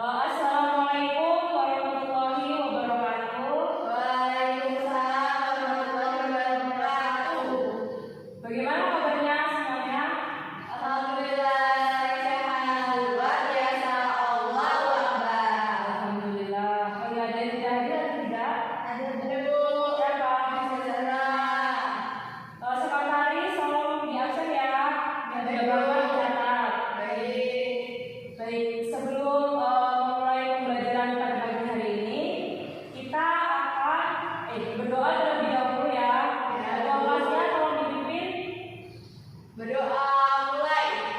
Assalamualaikum warahmatullahi wabarakatuh. Waalaikumsalam warahmatullahi wabarakatuh. Bagaimana kabarnya semuanya? Alhamdulillah sehat, luar biasa, Allahu Akbar. Alhamdulillah. Ada yang tidak hadir atau tidak? Ada dulu. Siapa? Saudara. Sekretaris tolong di absen ya. Yang tidak bawa catat. Baik. Sebelum memulai pembelajaran pada pagi hari ini, kita akan berdoa terlebih dahulu ya. Doa kelasnya tolong dipimpin. Berdoa mulai.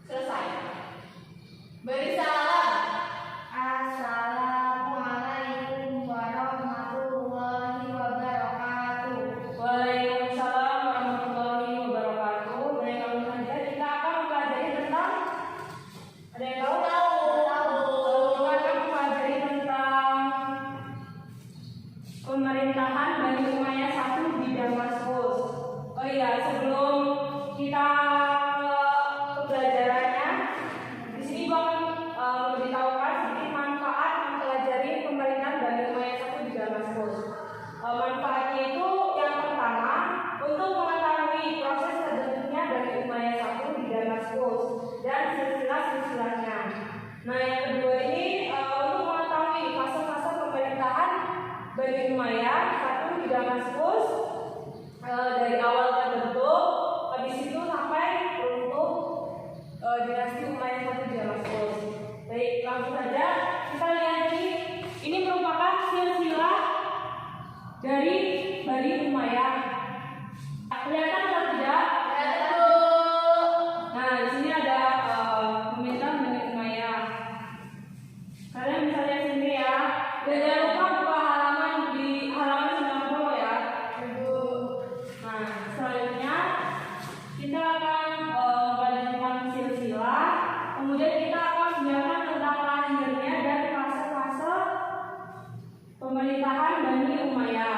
Selesai. Beri salam. Assalamualaikum warahmatullahi wabarakatuh. Waalaikumsalam warahmatullahi wabarakatuh. Baik, langsung saja kita akan mempelajari tentang, ada yang tahu? Kita akan mempelajari tentang pemerintahan Bani Umayyah I di Damaskus. Oh iya, sebelum kita ke pembelajarannya, di sini Ibu akan memberitahukan sedikit manfaat mempelajari pemerintahan Bani Umayyah I di Damaskus. Manfaatnya itu yang pertama, untuk mengetahui proses terbentuknya Bani Umayyah I di Damaskus dan silsilah-silsilahnya. Nah, yang kedua ini untuk mengetahui fase-fase pemerintahan Bani Umayyah I di Damaskus, dari awal terbentuk, habis itu sampai runtuh dinasti Umayyah I di Damaskus. Baik, langsung saja kita lihat ini merupakan silsilah dari Bani Umayyah. Kelihatan atau tidak? Nah, di sini ada pemerintahan Bani Umayyah. Kalian bisa lihat sendiri ya. Dan jangan lupa buka halaman di halaman 90 ya. Nah, selanjutnya kita akan melanjutkan silsilah. Kemudian kita akan belajar tentang lahirnya dan fase-fase pemerintahan Bani Umayyah.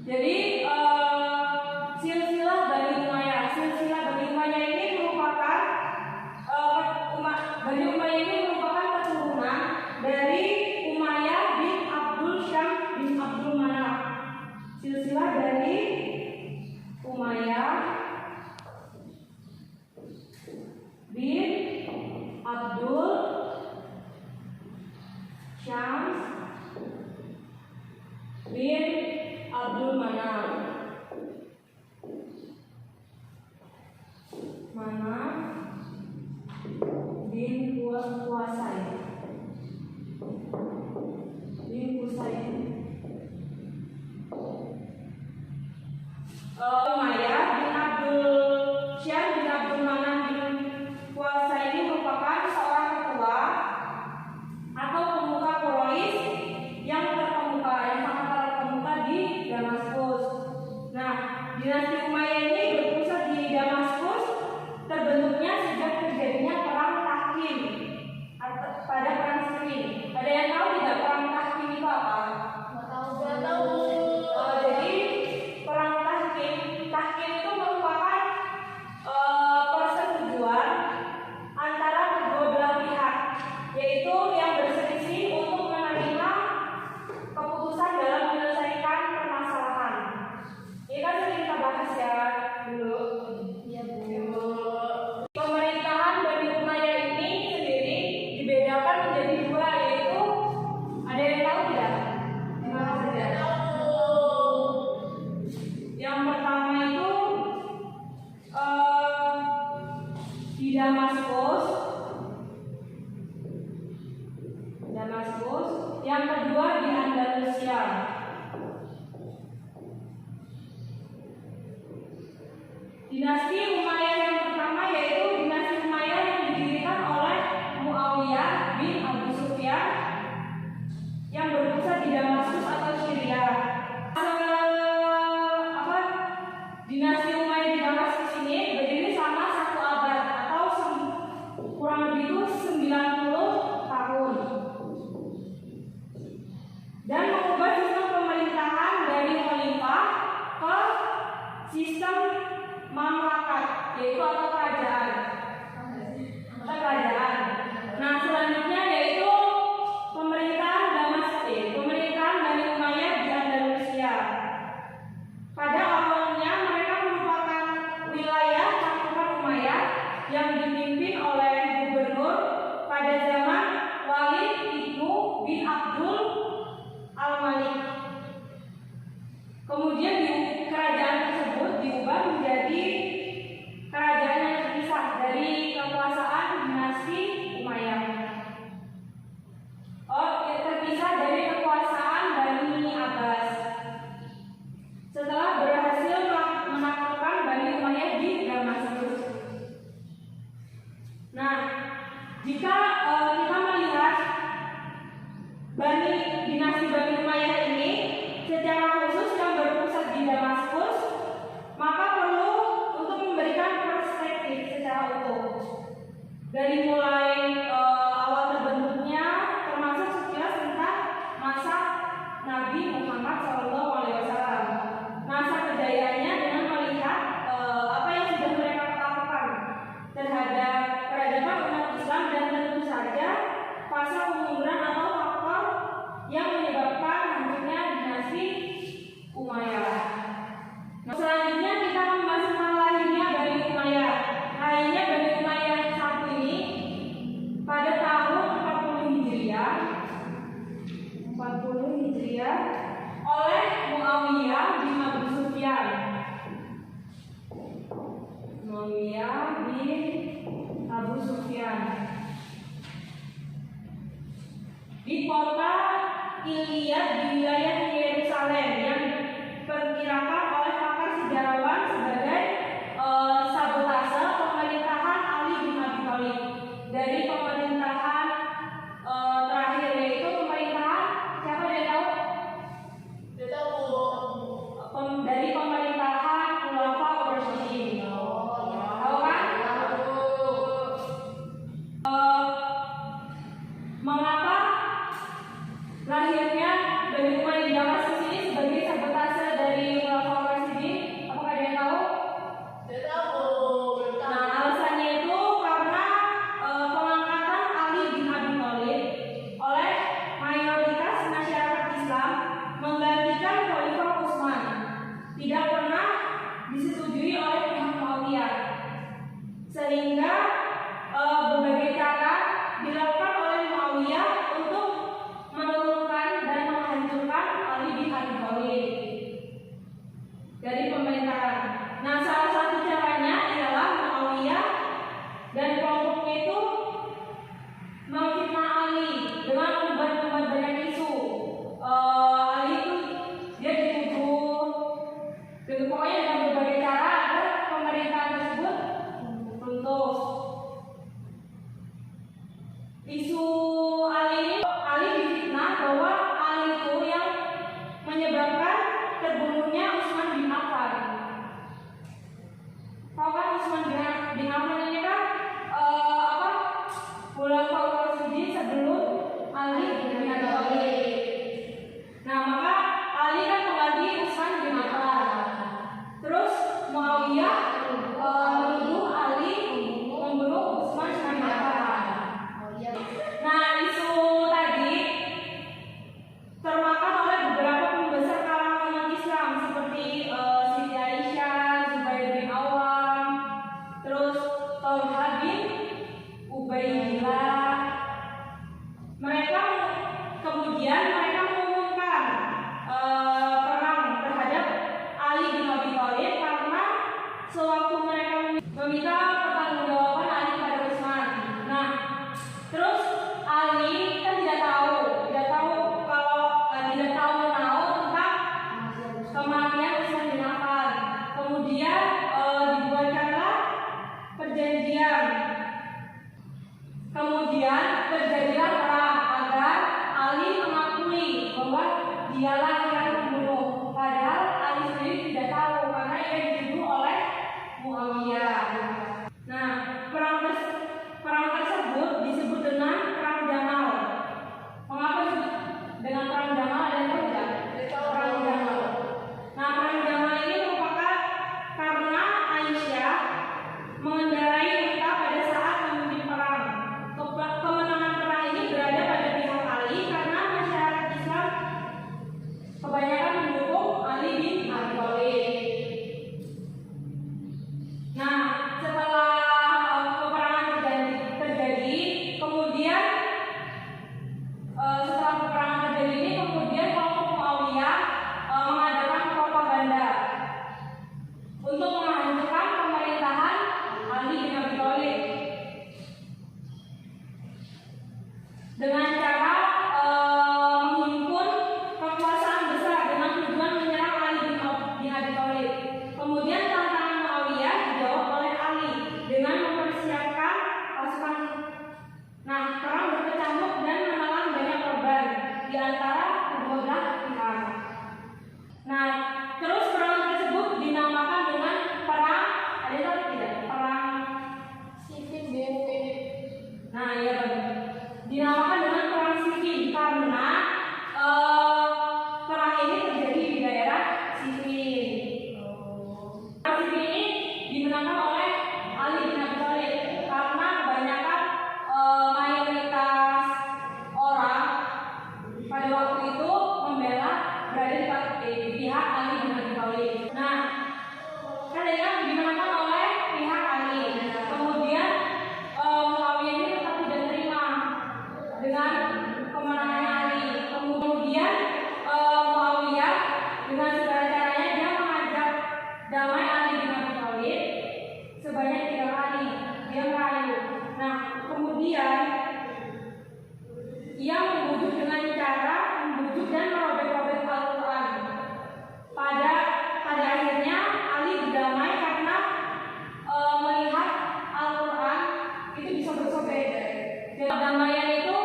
Jadi silsilah Bani Umayyah. Silsilah Bani Umayyah ini merupakan Bani Umayyah ini merupakan keturunan dari Umayyah bin Abdul Syam bin Abdul Manaf. Silsilah dari Umayyah bin Abdul Syams bin Abdul Manaf bin Qusay Umayyah bin Abdul Syam bin Abdul Manaf bin Qusay ini merupakan seorang ketua atau pemuka Quraisy yang sangat terkemuka di Damaskus. Nah, dinasti Umayyah ini berpusat di Damaskus, terbentuknya sejak terjadinya perang Tahkim pada perang Siffin. Ada yang tahu tidak perang Tahkim itu apa? Nggak tahu. Jadi perang Tahkim itu merupakan persetujuan antara kedua belah pihak, yaitu yang berselisih untuk menerima keputusan dalam menyelesaikan permasalahan. Ini kan sering kita bahas ya dulu. Iya, Bu. Pemerintahan Bani Umayyah ini sendiri dibedakan menjadi dua, yaitu ada yang tahu tidak? Gimana saja? Yang pertama itu di Damaskus. Yang kedua di Andalusia. Dinasti Umayyah yang pertama yaitu dinasti Umayyah yang didirikan oleh Muawiyah bin Abu Sufyan yang berpusat di Damaskus atau Syria. Dinasti Umayyah di Damaskus ini berdiri selama 1 abad atau kurang lebih itu 90 tahun. Dan mengubah sistem pemerintahan sistem mamlakat, yaitu atau kerajaan. Nah, selanjutnya yaitu pemerintahan Bani Umayyah di Andalusia. Pada awalnya mereka merupakan wilayah pasukan Umayyah yang dipimpin oleh gubernur pada zaman Walid ibnu bin Abdul al-Malik. Kemudian kerajaan tersebut diubah menjadi kerajaan yang terpisah dari kekuasaan dinasti Umayyah. Terpisah dari kekuasaan Bani Abbas. Setelah berhasil menaklukkan Bani Umayyah di Damaskus. Nah, jika kita melihat dinasti Bani Umayyah ini secara khusus yang berpusat di Damaskus, maka perlu untuk memberikan perspektif secara utuh dari mulai awal terbentuknya, termasuk sekilas tentang masa Nabi Muhammad SAW, masa kejayaannya dengan melihat apa yang sudah mereka lakukan terhadap peradaban umat Islam, dan tentu saja fase kemunduran atau faktor yang menyebabkan hancurnya dinasti Umayyah. Nah, selanjutnya kita membahas tentang lahirnya Bani Umayyah. Lahirnya Bani Umayyah satu ini pada tahun 40 Hijriah oleh pihak Ali bin Abi Thalib. Nah, kan tadi kan dimenangkan oleh pihak Ali. Kemudian Muawiyah ini tetap tidak terima dengan kemenangannya Ali. Kemudian Muawiyah dengan segala caranya dia mengajak damai Ali bin Abi Thalib sebanyak 3 kali. Dia merayu. Nah, kemudian ia membujuk dengan cara membujuk dan merobek-robek Al-Quran. Pada akhirnya Ali berdamai karena melihat Al-Quran itu bisa bersobek. Dan perdamaian itu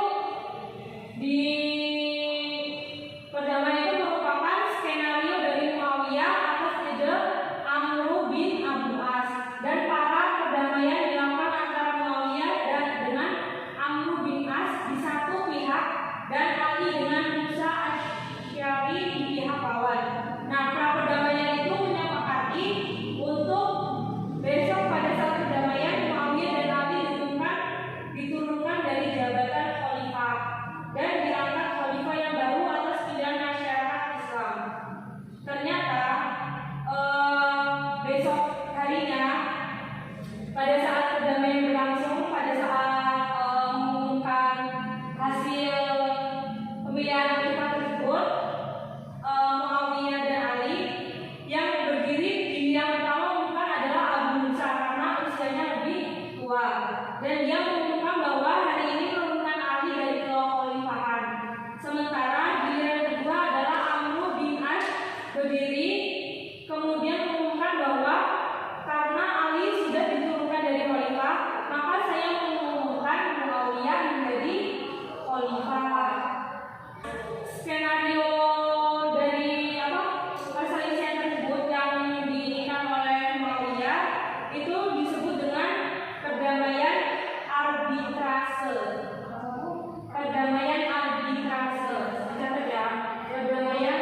merupakan skenario dari Muawiyah atas ide Amr bin Abu As, dan para perdamaian dilakukan antara Muawiyah dengan Amr bin As di satu pihak dan Ali dengan Musa Asy'ari di pihak lawan. Nah, pra perdamaian itu menyepakati untuk besok pada saat perdamaian Muawiyah dan Ali diturunkan dari jabatan khalifah dan diangkat khalifah yang baru atas pilihan masyarakat Islam. Ternyata besok harinya pada saat perdamaian berlangsung, pada saat mengumumkan hasil pemilihan khalifah tersebut, Muawiyah dan Ali yang berdiri di yang pertama mengumumkan adalah Abu Musa karena usianya lebih tua, dan dia mengumumkan bahwa hari ini menurunkan Ali dari kekhalifahan. Sementara giliran kedua adalah Amr bin As berdiri kemudian mengumumkan bahwa karena Ali sudah diturunkan dari khalifah, maka saya mengumumkan Muawiyah menjadi khalifah. Skenario dari perselisihan tersebut yang diinginkan oleh Muawiyah itu disebut dengan perdamaian arbitrase. Perdamaian arbitrase. Catat ya, perdamaian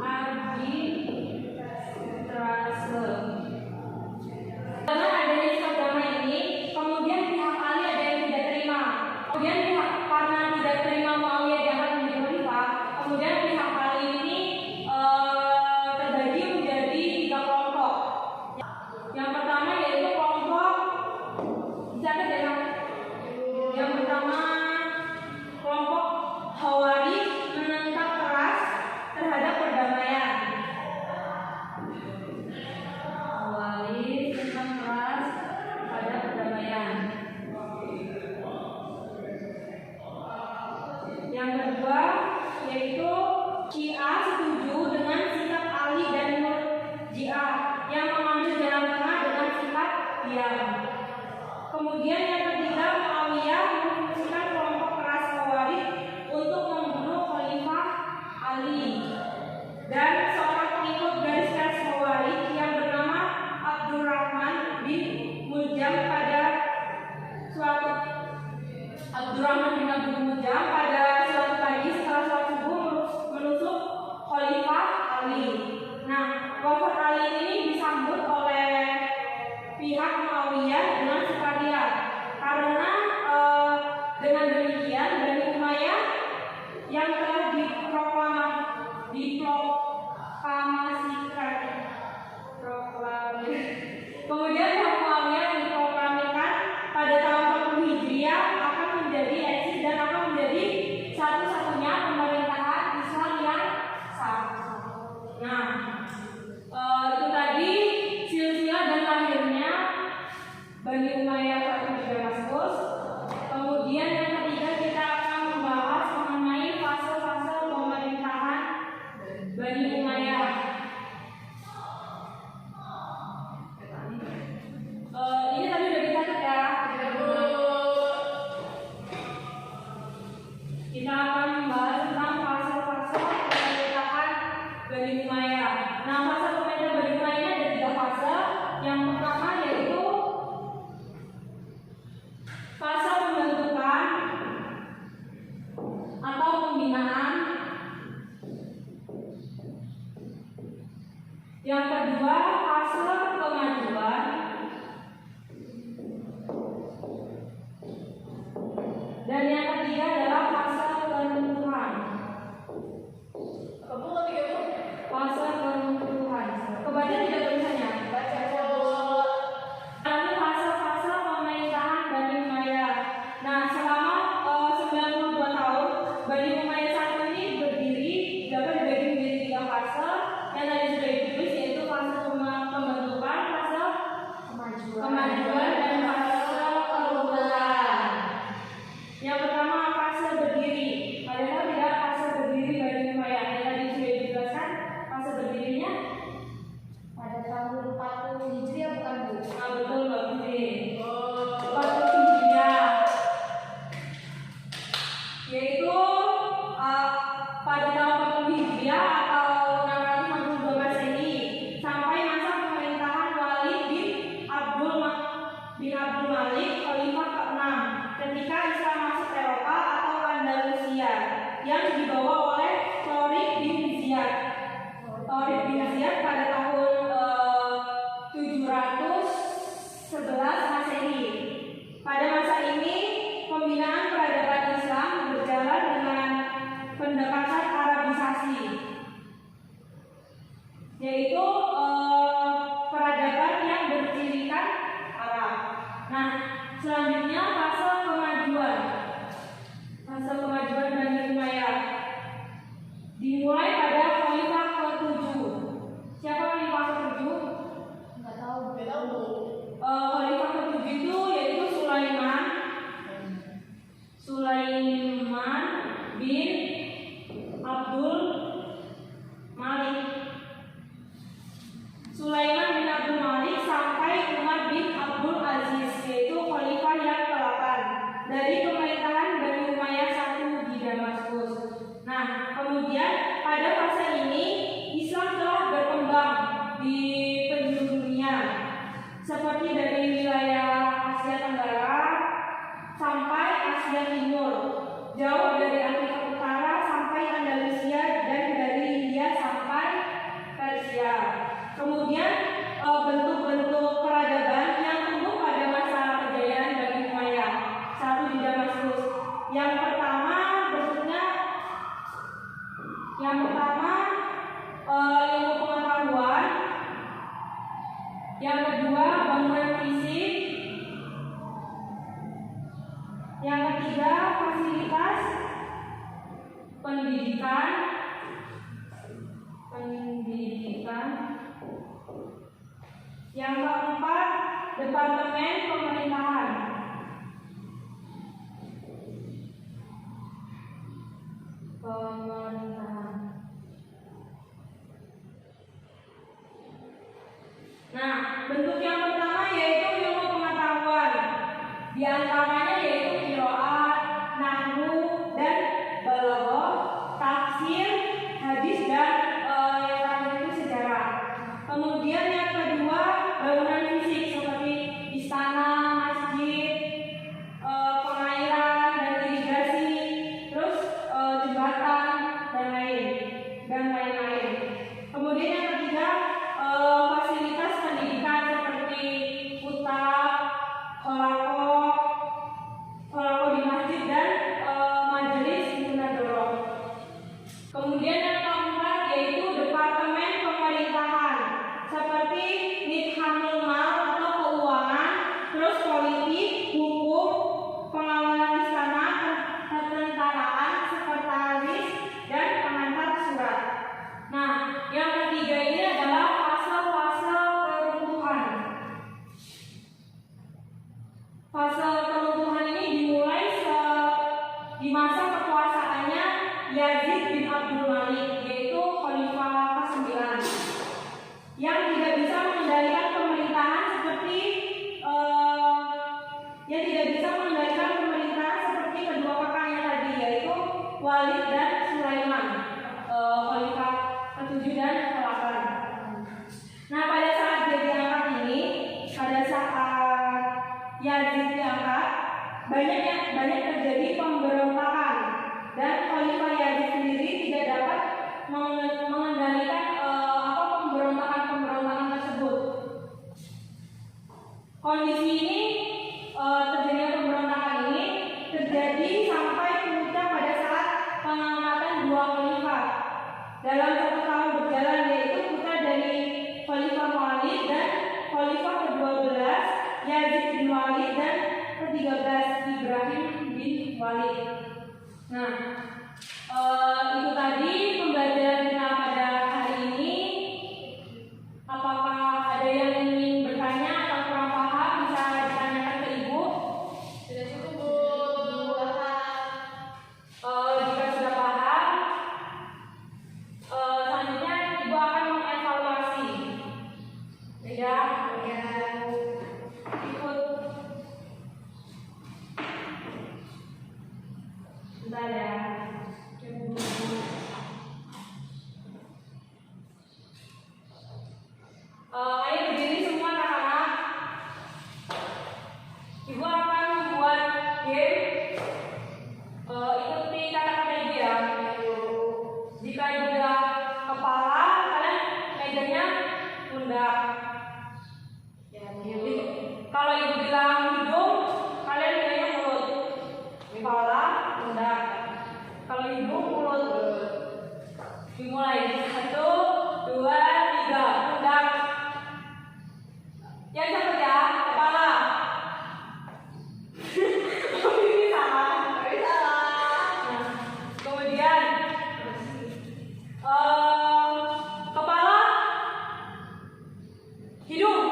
arbitrase. Dengan adanya sikap damai ini, kemudian pihak Ali ada yang tidak terima. Kemudian karena tidak terima Muawiyah diangkat menjadi khalifah, kemudian pihak Ali ini terbagi menjadi 3 kelompok. Yang pertama yaitu kelompok, catat ya. Yang pertama kelompok Khawarij menentang keras terhadap perdamaian. Khawarij menentang keras terhadap perdamaian. Yang kedua yaitu Syiah setuju dengan sikap Ali dan Murji'ah yang mengambil jalan tengah dengan sikap diam. Kemudian yang ketiga, Muawiyah memfungsikan kelompok keras Khawarij untuk membunuh Khalifah Ali. Dan seorang pengikut garis keras Khawarij yang bernama Abdurrahman bin Muljam pada suatu pagi setelah sholat subuh menusuk Khalifah Ali. Nah, wafat Ali ini disambut oleh pihak Muawiyah dengan sukaria karena dengan demikian Bani Umayyah yang telah kemudian pihak Muawiyah yang diproklamikan pada tahun 40 Hijriah akan menjadi eksis dan akan menjadi satu-satunya pemerintahan Islam yang sah. Nah, itu tadi silsilah dan lahirnya Bani Umayyah di Damaskus. Kemudian yang ketiga kita akan membahas mengenai fase-fase pemerintahan Bani Umayyah. Ini tadi udah dicatat ya. Kita akan membahas tentang fase-fase pemerintahan Bani Umayyah. Nah, fase pemerintahan Bani Umayyah ada 3 fase. Yang pertama yaitu fase pembentukan atau pembinaan. Yang kedua fase kemajuan. Dan yang ketiga adalah fase penentuan. Kamu ngerti gak, Bu? berdirinya? Pada tahun 40 Hijriah bukan Bu? Nah, betul Mbak Putri. 40 Hijriah. Yaitu pada tahun 40 Hijriah atau 662 Masehi sampai masa pemerintahan Walid bin Abdul Malik Khalifah ke-6 ketika Islam masuk Eropa atau Andalusia yang dibawa oleh Tariq bin Ziyad. Tariq bin Ziyad pada tahun 711 Masehi. Pada masa ini pembinaan peradaban Islam berjalan dengan pendekatan Arabisasi, yaitu peradaban yang bercirikan Arab. Nah, selanjutnya fase kemajuan Bani Umayyah dimulai pada Khalifah ke-7. Siapa Khalifah ke-7? Nggak tahu. Khalifah ke-7 itu yaitu Sulaiman bin Abdul Malik. Sulaiman bin Abdul Malik sampai Umar bin Abdul Aziz, yaitu khalifah yang ke-8 dari pemerintahan Bani Umayyah I di Damaskus. Nah, kemudian pada fase ini Islam telah berkembang di penjuru dunia, seperti dari wilayah Asia Tenggara sampai Asia Timur, jauh dari Afrika Utara sampai Andalusia, dan dari India sampai Persia. Kemudian bentuk-bentuk peradaban yang tumbuh pada masa kejayaan Bani Umayyah I di Damaskus. Yang pertama ilmu pengetahuan, yang kedua bangunan fisik, yang ketiga fasilitas pendidikan, yang keempat departemen pemerintahan. Nah, bentuk yang pertama yaitu ilmu pengetahuan. Di antaranya yaitu qiraat, nahwu, dan balaghah, tafsir, hadis, dan yang terakhir itu sejarah. Kemudian yang kedua bangunan fisik seperti istana, masjid, pengairan dan irigasi, terus jembatan dan lain-lain. Kemudian yang ketiga fasilitas pendidikan seperti kutab, holako di masjid, dan majelis munadharah. Kemudian yang keempat yaitu departemen pemerintahan seperti nidhamul mal atau keuangan, terus politik, hukum, pengawalan istana, ketentaraan, sekretaris, dan pengantar surat. Nah, yang ketiga ini adalah fase-fase keruntuhan. Fase keruntuhan ini dimulai di masa kekuasaannya Yazid bin Abdul Malik, yaitu khalifah ke-9, yang tidak bisa mengendalikan pemerintahan seperti kedua kakaknya tadi, yaitu Walid dan Sulaiman, khalifah ke-7 dan ke-8. Nah, pada saat dia diangkat ini, pada saat Yazid diangkat, banyak terjadi pemberontakan, dan khalifah Yazid sendiri tidak dapat mengendalikan pemberontakan tersebut. Kondisi ini terjadinya pemberontakan ini terjadi sampai puncak pada saat pengangkatan dua khalifah dalam 1 tahun berjalan, yaitu putra dari Khalifah Walid dan Khalifah ke-12 Yazid bin Walid dan ke-13 Ibrahim bin Walid. Nah, itu tadi pembelajaran kita pada pundak. Kalau ibu bilang hidung, kalian bilangnya mulut. Kepala, pundak. Kalau hidung, mulut. Dimulai 1, 2, 3, pundak. Yang cepet ya, kepala. Ini salah. Nah, kemudian kepala, hidung,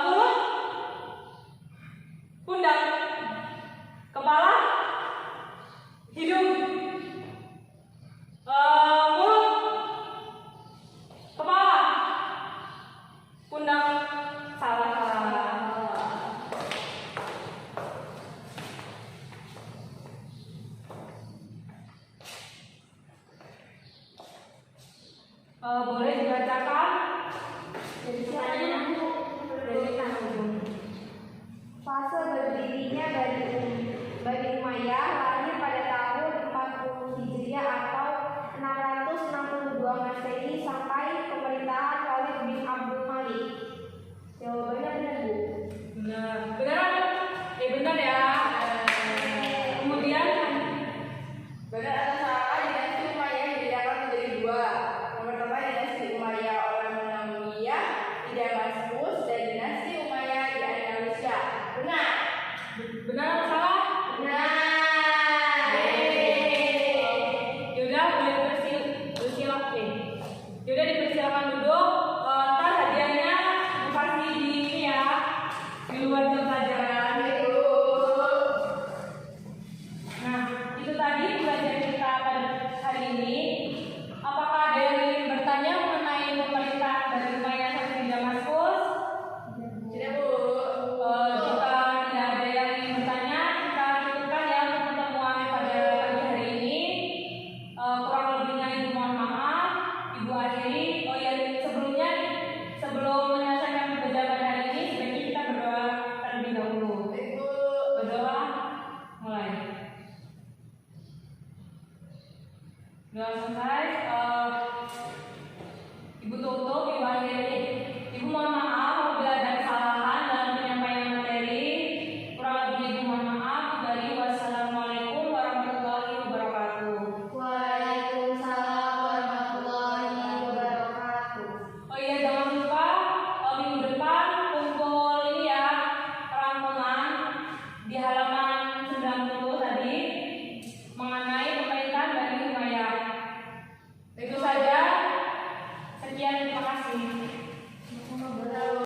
mulut, pundak. Kepala, hidung, mulut, kepala, pundak. Salah. Boleh dibacakan Dari tanggung. Fase berdirinya Bani Umayyah lahir pada tahun 40 Hijriah atau 662 Masehi sampai pemerintahan Khalid bin Abdul Malik. Jawabannya benar, Bu. Benar. Benar. Benar ya. Kemudian Benar atau salah, dinasti Umayyah dibedakan menjadi dua. Yang pertama dinasti Umayyah Al-Mamuniyah di Damaskus dan dinasti Umayyah di Andalusia. Benar. benar atau salah? Benar. Yaudah, boleh bersilakan. Yaudah, dipersilakan duduk. Ntar hadiahnya pasti di ini ya, di luar jam pelajaran. Nah, itu tadi pelajaran kita pada hari ini. Apakah ada yang ingin bertanya mengenai pemerintahan Bani Umayyah sampai di Damaskus? Tidak, Bu. Jika tidak ada yang ingin bertanya, kita cukupkan ya untuk pertemuan pada pagi hari ini. Kurang lebihnya ibu mohon maaf, ibu akhiri. Oh ya, sebelum